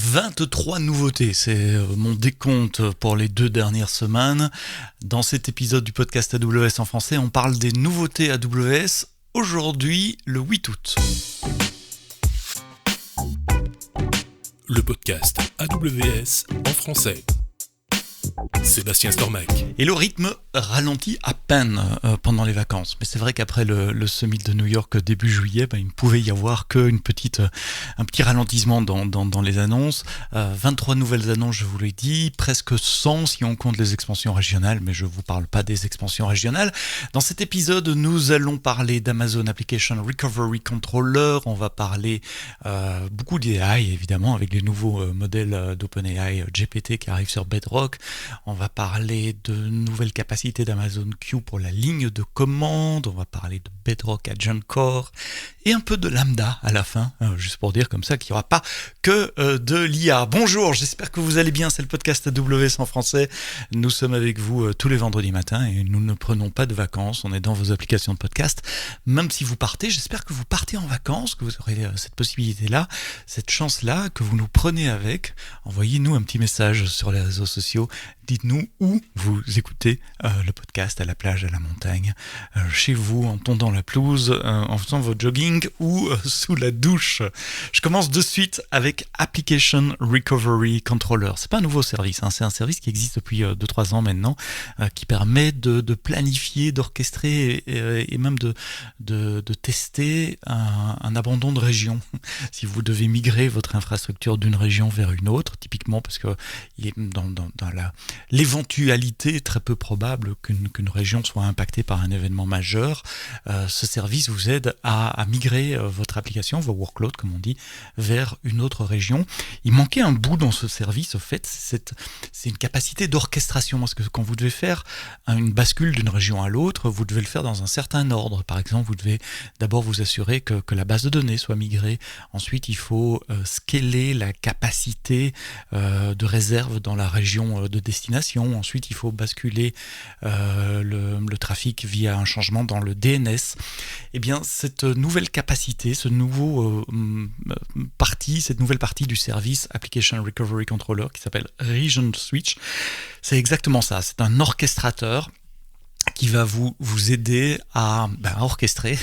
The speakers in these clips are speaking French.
23 nouveautés, c'est mon décompte pour les 2 dernières semaines. Dans cet épisode du podcast AWS en français, on parle des nouveautés AWS, aujourd'hui le 8 août. Le podcast AWS en français. Sébastien Stormac. Et le rythme ralentit à peine pendant les vacances. Mais c'est vrai qu'après le summit de New York début juillet, il ne pouvait y avoir qu'un petit ralentissement dans les annonces. 23 nouvelles annonces, je vous l'ai dit, presque 100 si on compte les expansions régionales, mais je ne vous parle pas des expansions régionales. Dans cet épisode, nous allons parler d'Amazon Application Recovery Controller. On va parler beaucoup d'AI, évidemment, avec les nouveaux modèles d'OpenAI GPT qui arrivent sur Bedrock. On va parler de nouvelles capacités d'Amazon Q pour la ligne de commande. On va parler de Bedrock Agent Core et un peu de Lambda à la fin, juste pour dire comme ça qu'il n'y aura pas que de l'IA. Bonjour, j'espère que vous allez bien. C'est le podcast AWS en français. Nous sommes avec vous tous les vendredis matins et nous ne prenons pas de vacances. On est dans vos applications de podcast. Même si vous partez, j'espère que vous partez en vacances, que vous aurez cette possibilité-là, cette chance-là, que vous nous prenez avec. Envoyez-nous un petit message sur les réseaux sociaux. Dites-nous où vous écoutez le podcast, à la plage, à la montagne, chez vous, en tondant la pelouse, en faisant votre jogging ou sous la douche. Je commence de suite avec Application Recovery Controller. C'est pas un nouveau service, c'est un service qui existe depuis 2-3 ans maintenant, qui permet de planifier, d'orchestrer et même de tester un abandon de région. Si vous devez migrer votre infrastructure d'une région vers une autre, typiquement parce que il est dans l'éventualité très peu probable qu'une région soit impactée par un événement majeur, ce service vous aide à migrer votre application, vos workloads comme on dit, vers une autre région. Il manquait un bout dans ce service, au fait, c'est une capacité d'orchestration, parce que quand vous devez faire une bascule d'une région à l'autre, vous devez le faire dans un certain ordre. Par exemple, vous devez d'abord vous assurer que la base de données soit migrée. Ensuite, il faut scaler la capacité de réserve dans la région de destination. Ensuite, il faut basculer le trafic via un changement dans le DNS. Eh bien, cette nouvelle capacité, cette nouvelle partie du service Application Recovery Controller qui s'appelle Region Switch, c'est exactement ça. C'est un orchestrateur qui va vous aider à orchestrer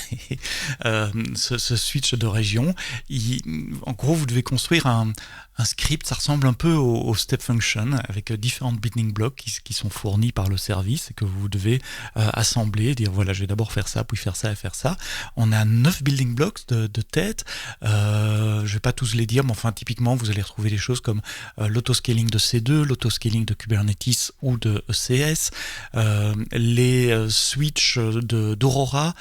ce switch de région. En gros, vous devez construire un script, ça ressemble un peu au step function, avec différentes building blocks qui sont fournis par le service et que vous devez assembler, dire voilà, je vais d'abord faire ça, puis faire ça et faire ça. On a 9 building blocks de tête. Je vais pas tous les dire, mais enfin, typiquement, vous allez retrouver des choses comme l'autoscaling de C2, l'autoscaling de Kubernetes ou de ECS, les switches d'Aurora,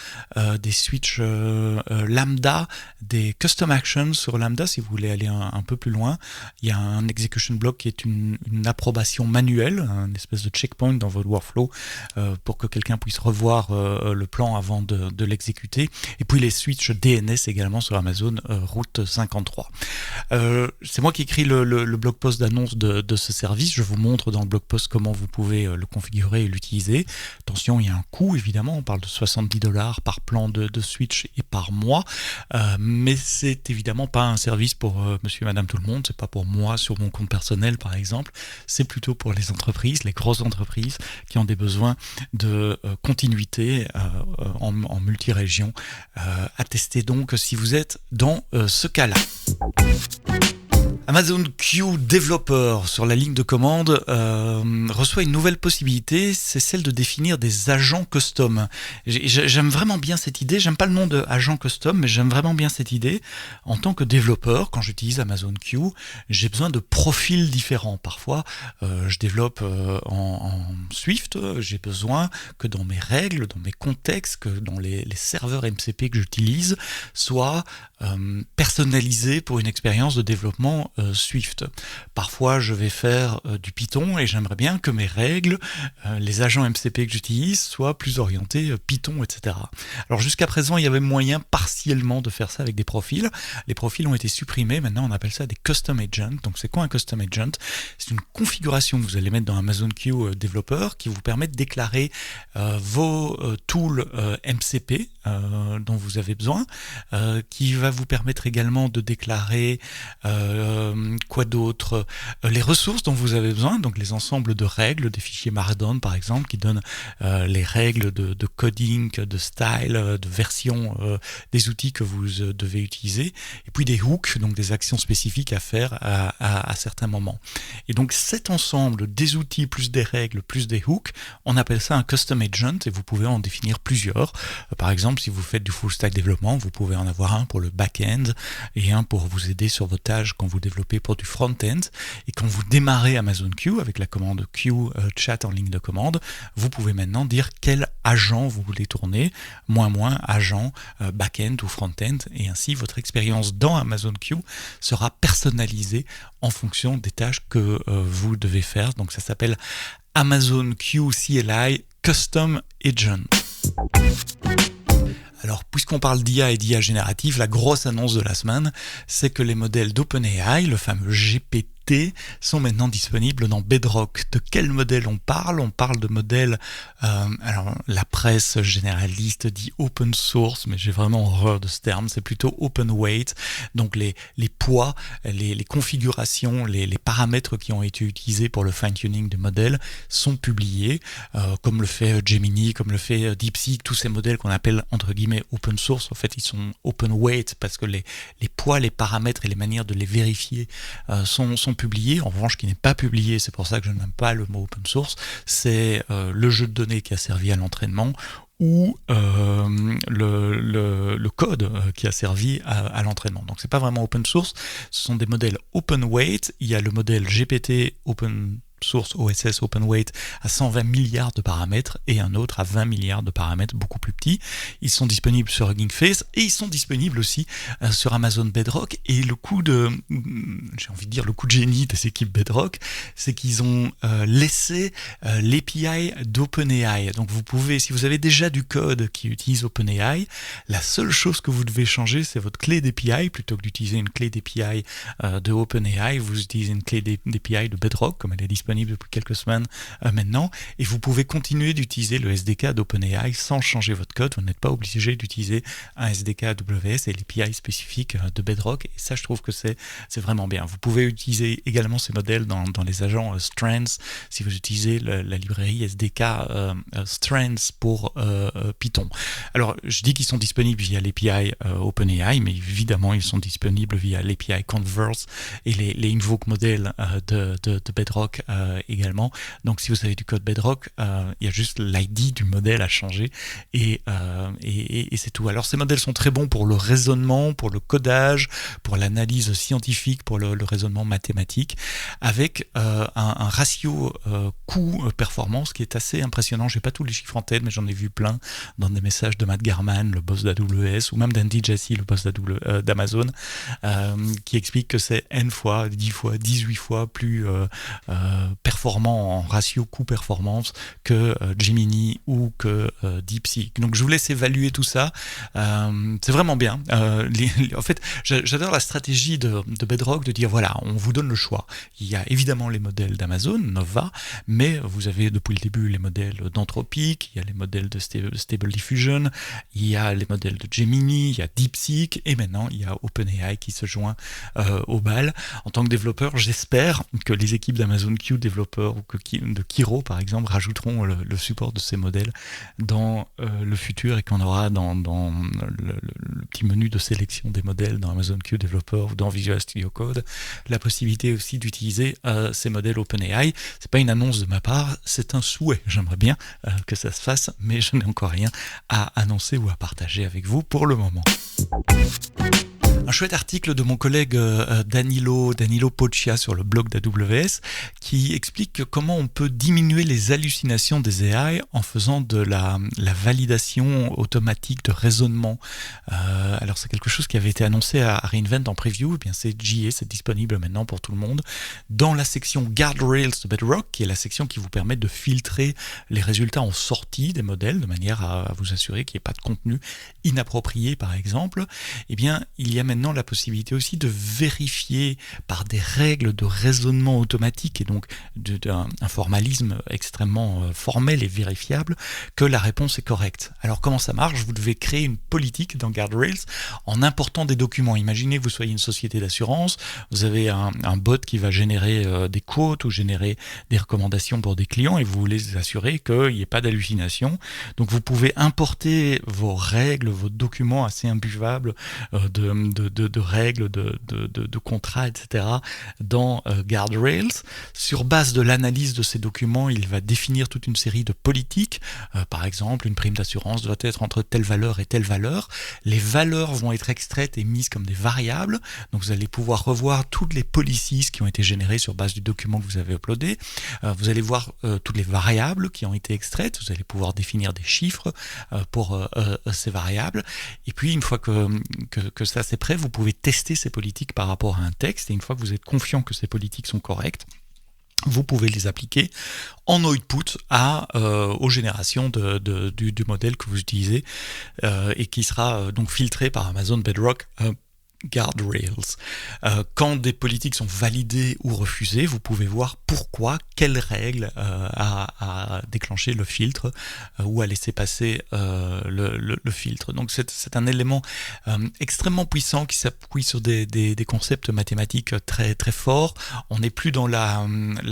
des switches Lambda, des custom actions sur Lambda, si vous voulez aller un peu plus loin. Il y a un execution block qui est une approbation manuelle, une espèce de checkpoint dans votre workflow pour que quelqu'un puisse revoir le plan avant de l'exécuter. Et puis les switches DNS également sur Amazon Route 53. C'est moi qui écris le blog post d'annonce de ce service. Je vous montre dans le blog post comment vous pouvez le configurer et l'utiliser. Attention, il y a un coût évidemment, on parle de $70 par plan de switch et par mois, mais c'est évidemment pas un service pour monsieur et madame tout le monde. C'est pas pour moi sur mon compte personnel par exemple, c'est plutôt pour les entreprises, les grosses entreprises qui ont des besoins de continuité en multi-région. À tester donc si vous êtes dans ce cas-là. Amazon Q Developer sur la ligne de commande reçoit une nouvelle possibilité, c'est celle de définir des agents custom. J'aime vraiment bien cette idée, j'aime pas le nom de agent custom, mais j'aime vraiment bien cette idée. En tant que développeur, quand j'utilise Amazon Q, j'ai besoin de profils différents. Parfois, je développe en Swift, j'ai besoin que dans mes règles, dans mes contextes, que dans les serveurs MCP que j'utilise, soient personnalisés pour une expérience de développement Swift. Parfois, je vais faire du Python et j'aimerais bien que mes règles, les agents MCP que j'utilise, soient plus orientés Python, etc. Alors jusqu'à présent, il y avait moyen partiellement de faire ça avec des profils. Les profils ont été supprimés. Maintenant, on appelle ça des custom agents. Donc, c'est quoi un custom agent? C'est une configuration que vous allez mettre dans Amazon Q Developer qui vous permet de déclarer vos tools MCP dont vous avez besoin, qui va vous permettre également de déclarer Quoi d'autre? Les ressources dont vous avez besoin, donc les ensembles de règles, des fichiers Markdown par exemple, qui donnent les règles de coding, de style, de version des outils que vous devez utiliser, et puis des hooks, donc des actions spécifiques à faire à certains moments. Et donc cet ensemble des outils plus des règles plus des hooks, on appelle ça un custom agent, et vous pouvez en définir plusieurs. Par exemple, si vous faites du full stack développement, vous pouvez en avoir un pour le back-end et un pour vous aider sur vos tâches quand vous développez pour du front-end. Et quand vous démarrez Amazon Q avec la commande Q chat en ligne de commande, vous pouvez maintenant dire quel agent vous voulez tourner, agent back-end ou front-end, et ainsi votre expérience dans Amazon Q sera personnalisée en fonction des tâches que vous devez faire. Donc ça s'appelle Amazon Q CLI Custom Agent. Alors, puisqu'on parle d'IA et d'IA générative, la grosse annonce de la semaine, c'est que les modèles d'OpenAI, le fameux GPT, sont maintenant disponibles dans Bedrock. De quel modèle on parle? On parle de modèles, alors la presse généraliste dit open source, mais j'ai vraiment horreur de ce terme, c'est plutôt open weight, donc les poids, les configurations, les paramètres qui ont été utilisés pour le fine-tuning des modèles sont publiés, comme le fait Gemini, comme le fait DeepSeek, tous ces modèles qu'on appelle entre guillemets open source, en fait ils sont open weight parce que les poids, les paramètres et les manières de les vérifier sont publié. En revanche, qui n'est pas publié, c'est pour ça que je n'aime pas le mot open source, c'est le jeu de données qui a servi à l'entraînement ou le code qui a servi à l'entraînement. Donc c'est pas vraiment open source, ce sont des modèles open weight. Il y a le modèle GPT open source OSS Open Weight à 120 milliards de paramètres et un autre à 20 milliards de paramètres beaucoup plus petits. Ils sont disponibles sur Hugging Face et ils sont disponibles aussi sur Amazon Bedrock. Et le coup de génie des équipes Bedrock, c'est qu'ils ont laissé l'API d'OpenAI. Donc vous pouvez, si vous avez déjà du code qui utilise OpenAI, la seule chose que vous devez changer, c'est votre clé d'API. Plutôt que d'utiliser une clé d'API de OpenAI, vous utilisez une clé d'API de Bedrock, comme elle est disponible depuis quelques semaines maintenant, et vous pouvez continuer d'utiliser le SDK d'OpenAI sans changer votre code. Vous n'êtes pas obligé d'utiliser un SDK AWS et l'API spécifique de Bedrock, et ça je trouve que c'est vraiment bien. Vous pouvez utiliser également ces modèles dans les agents Strands si vous utilisez la librairie SDK Strands pour Python. Alors je dis qu'ils sont disponibles via l'API OpenAI, mais évidemment ils sont disponibles via l'API Converse et les invoke modèles de Bedrock également. Donc si vous avez du code Bedrock, il y a juste l'ID du modèle à changer et c'est tout. Alors ces modèles sont très bons pour le raisonnement, pour le codage, pour l'analyse scientifique, pour le raisonnement mathématique, avec un ratio coût-performance qui est assez impressionnant. J'ai pas tous les chiffres en tête, mais j'en ai vu plein dans des messages de Matt Garman, le boss d'AWS, ou même d'Andy Jassy, le boss d'Amazon, qui explique que c'est N fois, 10 fois, 18 fois plus performant en ratio coût-performance que Gemini ou que DeepSeek. Donc je vous laisse évaluer tout ça. C'est vraiment bien. En fait, j'adore la stratégie de Bedrock de dire voilà, on vous donne le choix. Il y a évidemment les modèles d'Amazon, Nova, mais vous avez depuis le début les modèles d'Anthropic, il y a les modèles de Stable Diffusion, il y a les modèles de Gemini, il y a DeepSeek, et maintenant il y a OpenAI qui se joint au bal. En tant que développeur, j'espère que les équipes d'Amazon Q développeurs ou de Kiro par exemple rajouteront le support de ces modèles dans le futur, et qu'on aura dans le petit menu de sélection des modèles dans Amazon Q Developer ou dans Visual Studio Code la possibilité aussi d'utiliser ces modèles OpenAI. C'est pas une annonce de ma part, c'est un souhait. J'aimerais bien que ça se fasse, mais je n'ai encore rien à annoncer ou à partager avec vous pour le moment. Un chouette article de mon collègue Danilo Poccia sur le blog d'AWS qui explique comment on peut diminuer les hallucinations des AI en faisant de la validation automatique de raisonnement. Alors c'est quelque chose qui avait été annoncé à reInvent en preview, et bien c'est GA, c'est disponible maintenant pour tout le monde dans la section Guardrails de Bedrock, qui est la section qui vous permet de filtrer les résultats en sortie des modèles de manière à vous assurer qu'il n'y ait pas de contenu inapproprié par exemple. Eh bien il y a maintenant la possibilité aussi de vérifier par des règles de raisonnement automatique et donc un formalisme extrêmement formel et vérifiable que la réponse est correcte. Alors comment ça marche? Vous devez créer une politique dans Guardrails en important des documents. Imaginez que vous soyez une société d'assurance, vous avez un bot qui va générer des quotes ou générer des recommandations pour des clients et vous voulez vous assurer qu'il n'y ait pas d'hallucination. Donc vous pouvez importer vos règles, vos documents assez imbuvables de règles, de contrats, etc. dans Guardrails. Sur base de l'analyse de ces documents, il va définir toute une série de politiques. Par exemple, une prime d'assurance doit être entre telle valeur et telle valeur. Les valeurs vont être extraites et mises comme des variables. Donc vous allez pouvoir revoir toutes les policies qui ont été générées sur base du document que vous avez uploadé. Vous allez voir toutes les variables qui ont été extraites. Vous allez pouvoir définir des chiffres pour ces variables. Et puis, une fois que ça c'est prêt, vous pouvez tester ces politiques par rapport à un texte. Et une fois que vous êtes confiant que ces politiques sont correctes, vous pouvez les appliquer en output aux générations du modèle que vous utilisez et qui sera donc filtré par Amazon Bedrock Guardrails. Quand des politiques sont validées ou refusées, vous pouvez voir pourquoi, quelle règle a déclenché le filtre ou a laissé passer le filtre. Donc c'est un élément extrêmement puissant qui s'appuie sur des concepts mathématiques très très forts. On n'est plus dans la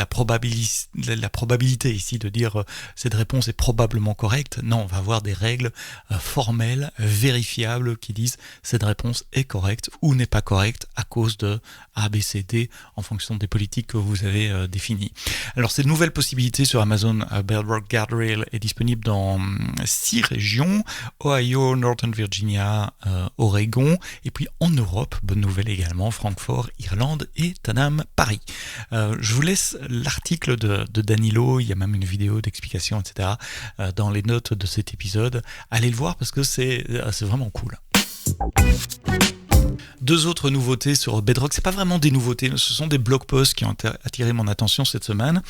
probabilité ici de dire cette réponse est probablement correcte. Non, on va avoir des règles formelles, vérifiables qui disent cette réponse est correcte ou n'est pas correcte à cause de A, B, C, D en fonction des politiques que vous avez définies. Alors cette nouvelle possibilité sur Amazon Bedrock Guardrail est disponible dans 6 régions, Ohio, Northern Virginia, Oregon, et puis en Europe, bonne nouvelle également, Francfort, Irlande et Tadam, Paris. Je vous laisse l'article de Danilo, il y a même une vidéo d'explication, etc. Dans les notes de cet épisode. Allez le voir parce que c'est vraiment cool. Deux autres nouveautés sur Bedrock, c'est pas vraiment des nouveautés, ce sont des blog posts qui ont attiré mon attention cette semaine.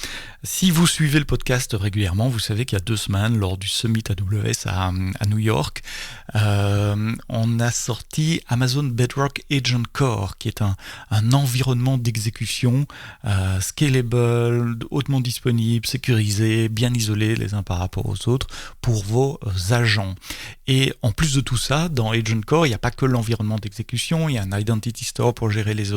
Si vous suivez le podcast régulièrement, vous savez qu'il y a 2 semaines, lors du Summit AWS à New York, on a sorti Amazon Bedrock Agent Core, qui est un environnement d'exécution scalable, hautement disponible, sécurisé, bien isolé les uns par rapport aux autres pour vos agents. Et en plus de tout ça, dans Agent Core, il n'y a pas que l'environnement d'exécution, il y a un Identity Store pour gérer les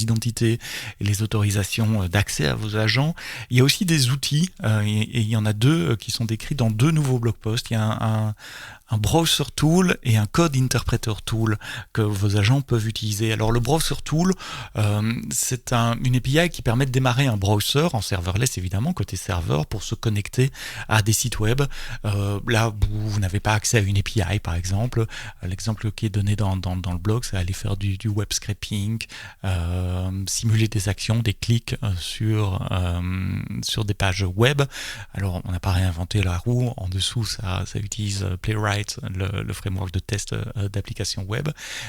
identités et les autorisations d'accès à vos agents. Il y a aussi des outils, et il y en a 2 qui sont décrits dans 2 nouveaux blog posts. Il y a un browser tool et un code interpreter tool que vos agents peuvent utiliser. Alors le browser tool, c'est une API qui permet de démarrer un browser en serverless évidemment, côté serveur, pour se connecter à des sites web. Là, vous n'avez pas accès à une API par exemple. L'exemple qui est donné dans le blog, c'est aller faire du web scraping, simuler des actions, des clics sur des pages web. Alors on n'a pas réinventé la roue, en dessous ça utilise Playwright, le framework de test d'application web,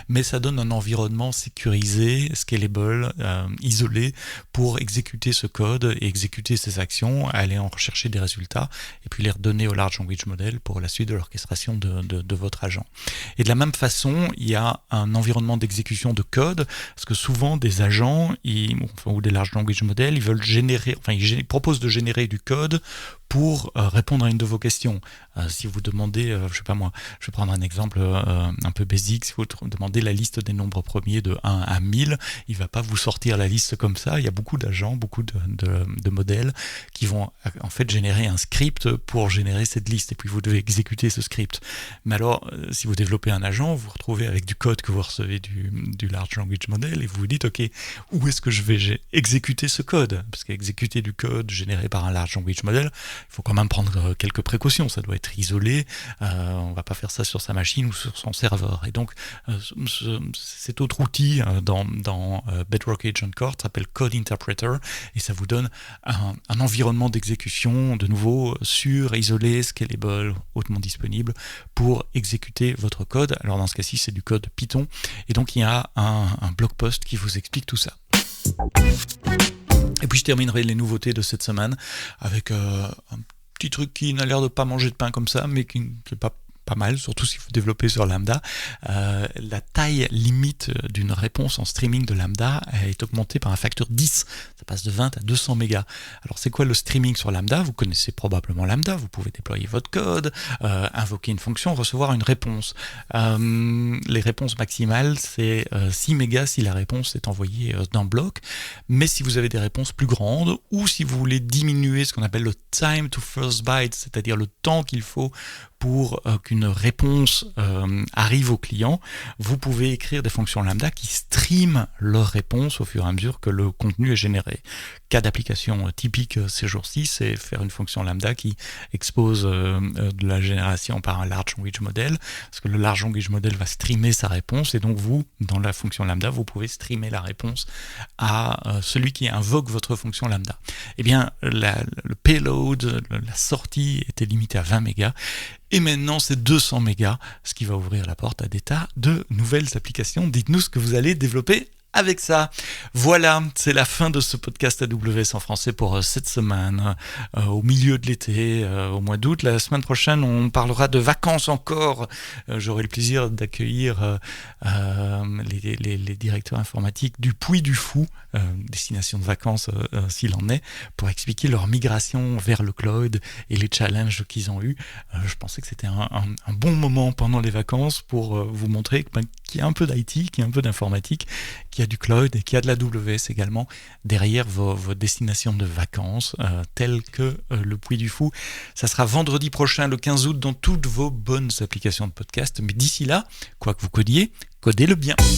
mais ça donne un environnement sécurisé, scalable, isolé pour exécuter ce code et exécuter ces actions, aller en rechercher des résultats et puis les redonner au Large Language Model pour la suite de l'orchestration de votre agent. Et de la même façon, il y a un environnement d'exécution de code, parce que souvent des agents ou des Large Language Models, ils proposent de générer du code pour répondre à une de vos questions. Si vous demandez, je sais pas moi, je vais prendre un exemple un peu basique, si vous demandez la liste des nombres premiers de 1 à 1000, il va pas vous sortir la liste comme ça. Il y a beaucoup d'agents, beaucoup de modèles qui vont en fait générer un script pour générer cette liste, et puis vous devez exécuter ce script. Mais alors, si vous développez un agent, vous vous retrouvez avec du code que vous recevez du Large Language Model, et vous vous dites, ok, où est-ce que je vais exécuter ce code? Parce qu'exécuter du code généré par un Large Language Model, il faut quand même prendre quelques précautions, ça doit être isolé, on va pas faire ça sur sa machine ou sur son serveur. Et donc cet autre outil dans Bedrock Agent Core s'appelle Code Interpreter, et ça vous donne un environnement d'exécution de nouveau sûr, isolé, scalable, hautement disponible pour exécuter votre code. Alors dans ce cas-ci c'est du code Python, et donc il y a un blog post qui vous explique tout ça. Et puis je terminerai les nouveautés de cette semaine avec un petit truc qui n'a l'air de pas manger de pain comme ça, mais qui n'est pas pas mal, surtout si vous développez sur Lambda. La taille limite d'une réponse en streaming de Lambda est augmentée par un facteur 10. Ça passe de 20 à 200 mégas. Alors c'est quoi le streaming sur Lambda? Vous connaissez probablement Lambda, vous pouvez déployer votre code, invoquer une fonction, recevoir une réponse. Les réponses maximales, c'est 6 mégas si la réponse est envoyée d'un bloc. Mais si vous avez des réponses plus grandes, ou si vous voulez diminuer ce qu'on appelle le time to first byte, c'est-à-dire le temps qu'il faut pour qu'une réponse arrive au client, vous pouvez écrire des fonctions Lambda qui streament leur réponse au fur et à mesure que le contenu est généré. Cas d'application typique ces jours-ci, c'est faire une fonction Lambda qui expose de la génération par un large language model, parce que le large language model va streamer sa réponse, et donc vous, dans la fonction Lambda, vous pouvez streamer la réponse à celui qui invoque votre fonction Lambda. Eh bien, le payload, la sortie était limitée à 20 mégas, et maintenant c'est 200 mégas, ce qui va ouvrir la porte à des tas de nouvelles applications. Dites-nous ce que vous allez développer avec ça. Voilà, c'est la fin de ce podcast AWS en français pour cette semaine, au milieu de l'été, au mois d'août. La semaine prochaine, on parlera de vacances encore. J'aurai le plaisir d'accueillir les directeurs informatiques du Puy du Fou, destination de vacances s'il en est, pour expliquer leur migration vers le cloud et les challenges qu'ils ont eus. Je pensais que c'était un bon moment pendant les vacances pour vous montrer qu'il y a un peu d'IT, qu'il y a un peu d'informatique, qu'il y a du cloud et qu'il y a de la AWS également derrière vos destinations de vacances telles que le Puy du Fou. Ça sera vendredi prochain, le 15 août, dans toutes vos bonnes applications de podcast. Mais d'ici là, quoi que vous codiez, codez-le bien.